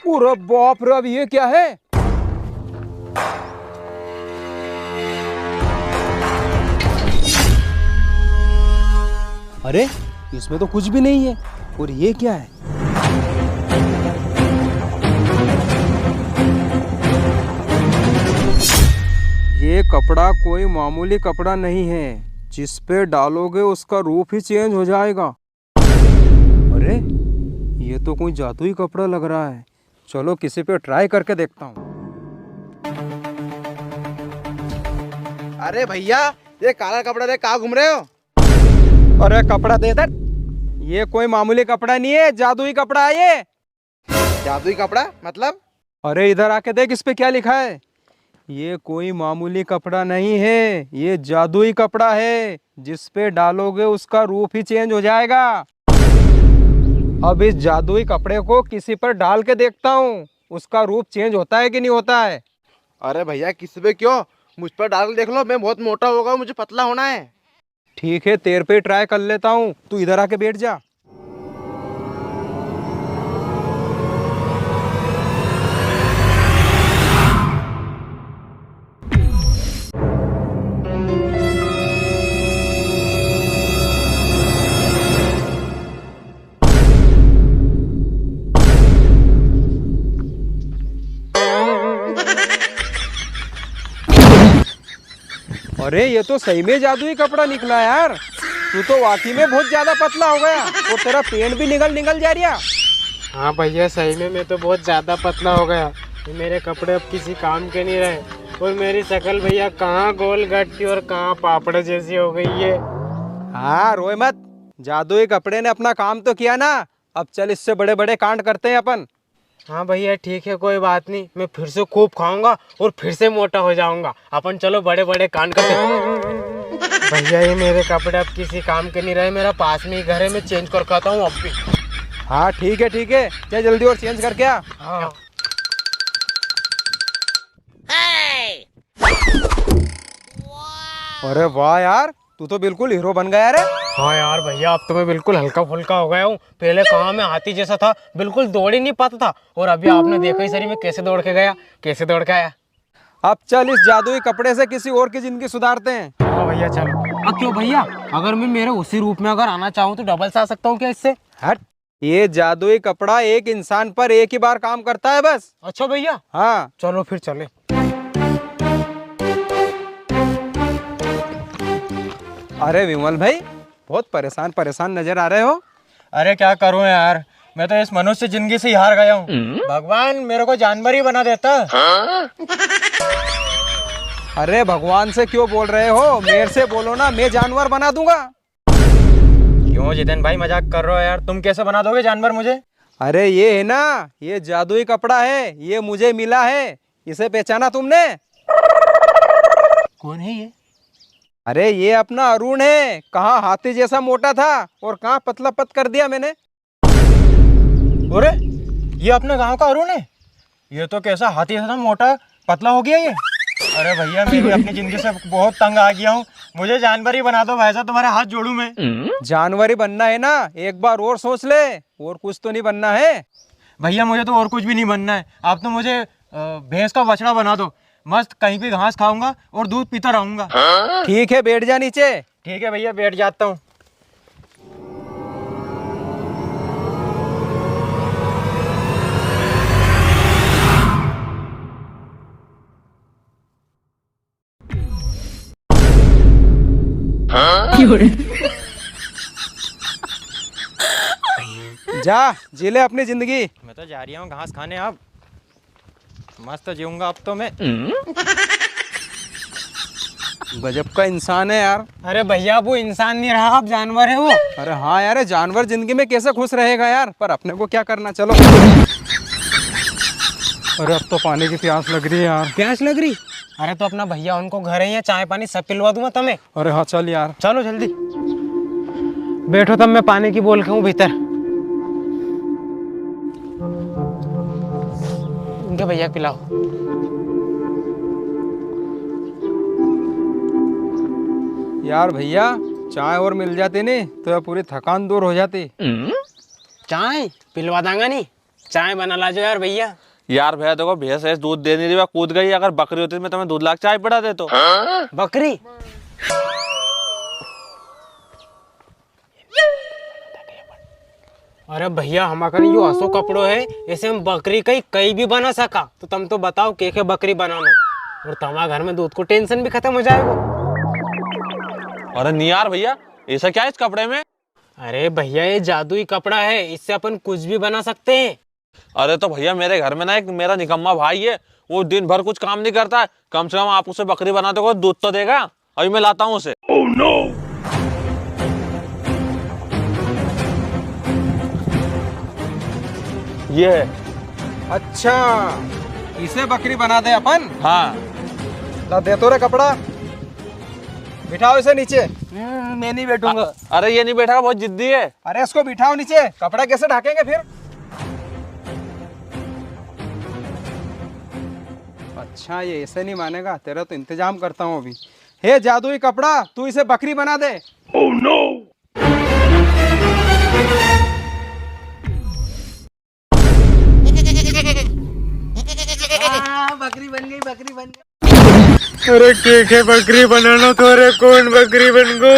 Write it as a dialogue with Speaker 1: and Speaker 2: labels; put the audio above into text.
Speaker 1: अरे बाप रे, अब ये क्या है? अरे इसमें तो कुछ भी नहीं है। और ये क्या है? ये कपड़ा कोई मामूली कपड़ा नहीं है, जिस पे डालोगे उसका रूप ही चेंज हो जाएगा। अरे ये तो कोई जादुई कपड़ा लग रहा है। चलो किसी पे ट्राई करके देखता हूँ।
Speaker 2: अरे भैया, ये काला कपड़ा दे, कहाँ घूम रहे हो?
Speaker 1: अरे कपड़ा दे इधर। ये कोई मामूली कपड़ा नहीं है, जादुई कपड़ा है ये।
Speaker 2: जादुई कपड़ा मतलब?
Speaker 1: अरे इधर आके देख, इस पे क्या लिखा है। ये कोई मामूली कपड़ा नहीं है, ये जादुई कपड़ा है, जिस पे डालोगे उसका रूप ही चेंज हो जाएगा। अब इस जादुई कपड़े को किसी पर डाल के देखता हूँ, उसका रूप चेंज होता है कि नहीं होता है।
Speaker 2: अरे भैया, किसी पे क्यों, मुझ पर डाल के देख लो। मैं बहुत मोटा होगा, मुझे पतला होना है।
Speaker 1: ठीक है, तेरे पे ट्राई कर लेता हूँ, तू इधर आके बैठ जा। अरे ये तो सही में जादुई कपड़ा निकला यार। तू तो वाकई में बहुत ज्यादा पतला हो गया और तेरा पेट भी निकल जा रहा।
Speaker 3: हाँ भैया, सही में मैं तो बहुत ज़्यादा पतला हो गया। ये मेरे कपड़े अब किसी काम के नहीं रहे और मेरी शक्ल भैया कहाँ गोल गट्टी और कहाँ पापड़ जैसी हो गई है।
Speaker 1: हाँ रोए मत, जादुई कपड़े ने अपना काम तो किया ना। अब चल इससे बड़े बड़े कांड करते हैं अपन।
Speaker 3: हाँ भैया ठीक है, कोई बात नहीं, मैं फिर से खूब खाऊंगा और फिर से मोटा हो जाऊंगा। अपन चलो बड़े बड़े कांड करते हैं। भैया ये मेरे कपड़े अब किसी काम के नहीं रहे, मेरा पास में ही घर है, मैं चेंज कर खाता हूँ अब भी।
Speaker 1: हाँ ठीक है, चल जल्दी और चेंज करके आ।
Speaker 3: हाँ।
Speaker 1: अरे वाह यार, तू तो बिल्कुल हीरो बन गया रे।
Speaker 3: हाँ यार भैया, अब तो मैं बिल्कुल हल्का फुल्का हो गया हूँ। पहले कहाँ मैं हाथी जैसा था, बिल्कुल दौड़ ही नहीं पाता था, और अभी आपने देखा ही सही मैं कैसे दौड़ के गया, कैसे दौड़ के आया।
Speaker 1: अब चल इस जादुई कपड़े से किसी और की जिंदगी सुधारते हैं।
Speaker 3: हाँ भैया चलो। क्यों भैया, अगर मैं मेरे उसी रूप में अगर आना चाहूँ तो डबल से आ सकता हूँ क्या इससे?
Speaker 1: हट, ये जादुई कपड़ा एक इंसान पर एक ही बार काम करता है बस।
Speaker 3: अच्छा भैया,
Speaker 1: हाँ
Speaker 3: चलो फिर चले।
Speaker 1: अरे विमल भाई, बहुत परेशान नजर आ रहे हो।
Speaker 3: अरे क्या करूँ यार, मैं तो इस मनुष्य जिंदगी से ही हार गया हूँ। भगवान मेरे को जानवर ही बना देता।
Speaker 1: अरे भगवान से क्यों बोल रहे हो, मेरे से बोलो ना, मैं जानवर बना दूंगा।
Speaker 3: क्यों जितेन भाई, मजाक कर रहे हो यार? तुम कैसे बना दोगे जानवर मुझे?
Speaker 1: अरे ये है ना, ये जादुई कपड़ा है, ये मुझे मिला है। इसे पहचाना तुमने?
Speaker 3: कौन है ये?
Speaker 1: अरे ये अपना अरुण है। कहाँ हाथी जैसा मोटा था और कहाँ पतला पत कर दिया मैंने।
Speaker 3: अरे ये अपने गांव का अरुण है? ये तो कैसा हाथी जैसा मोटा पतला हो गया ये। अरे भैया, मैं भी अपनी जिंदगी से बहुत तंग आ गया हूँ, मुझे जानवर ही बना दो भाई साहब, तुम्हारे हाथ जोड़ू मैं।
Speaker 1: जानवर ही बनना है ना, एक बार और सोच ले, और कुछ तो नहीं बनना है।
Speaker 3: भैया मुझे तो और कुछ भी नहीं बनना है, आप तो मुझे भैंस का बछड़ा बना दो। मस्त कहीं भी घास खाऊंगा और दूध पीता रहूंगा।
Speaker 1: ठीक है, बैठ जा नीचे।
Speaker 3: ठीक है भैया, बैठ जाता हूँ।
Speaker 1: जा जी ले अपनी जिंदगी।
Speaker 3: मैं तो जा रहा हूँ घास खाने, अब मस्त जीऊंगा अब तो मैं।
Speaker 1: गजब का इंसान है यार।
Speaker 3: अरे भैया, वो इंसान नहीं रहा, अब जानवर है वो।
Speaker 1: अरे हाँ यार, जानवर जिंदगी में कैसे खुश रहेगा यार, पर अपने को क्या करना। चलो। अरे अब तो पानी की प्यास लग रही है यार।
Speaker 3: प्यास लग रही? अरे तो अपना भैया उनको घर है, चाय पानी सब पिलवा दूंगा तुम्हें।
Speaker 1: अरे हाँ चल यार।
Speaker 3: चलो जल्दी बैठो, तब मैं पानी की बोल के हूँ भीतर। उनके भैया पिलाओ।
Speaker 1: यार भैया, चाय और मिल जाती नहीं तो पूरी थकान दूर हो जाती।
Speaker 3: चाय पिलवा दूंगा नहीं, चाय बना ला जो यार भैया।
Speaker 4: यार भैया देखो, भैंस ऐसे दूध दे नहीं रही, वह कूद गई। अगर बकरी होती तो मैं तुम्हें दूध लाख चाय पड़ा दे तो।
Speaker 3: बकरी? अरे भैया हमारा यो असो कपड़ो है, ऐसे हम बकरी कहीं भी बना सका। तो तुम तो बताओ के बकरी बनाना, और तुम्हारा घर में दूध को टेंशन भी खत्म हो जाएगा।
Speaker 4: अरे नहीं यार भैया, ऐसा क्या है इस कपड़े में?
Speaker 3: अरे भैया ये जादुई कपड़ा है, इससे अपन कुछ भी बना सकते हैं।
Speaker 4: अरे तो भैया मेरे घर में ना एक मेरा निकम्मा भाई है, वो दिन भर कुछ काम नहीं करता है। कम से कम आप उसे बकरी बनाते हो, दूध तो देगा। अभी मैं लाता हूँ उसे। Oh, no! ये है।
Speaker 1: अच्छा, इसे बकरी बना दे अपन।
Speaker 4: हाँ।
Speaker 1: ला दे तो रे कपड़ा, बिठाओ इसे नीचे।
Speaker 2: मैं नहीं बैठूंगा।
Speaker 4: अरे ये नहीं बैठा, बहुत जिद्दी है।
Speaker 1: अरे इसको बिठाओ नीचे, कपड़ा कैसे ढकेंगे फिर? अच्छा ये ऐसे नहीं मानेगा, तेरा तो इंतजाम करता हूँ अभी। हे जादुई कपड़ा, तू इसे बकरी बना दे।
Speaker 4: Oh, no!
Speaker 2: बकरी बन गई, बकरी बन गई।
Speaker 3: अरे के बकरी बनाना तो, अरे कौन बकरी बन गो?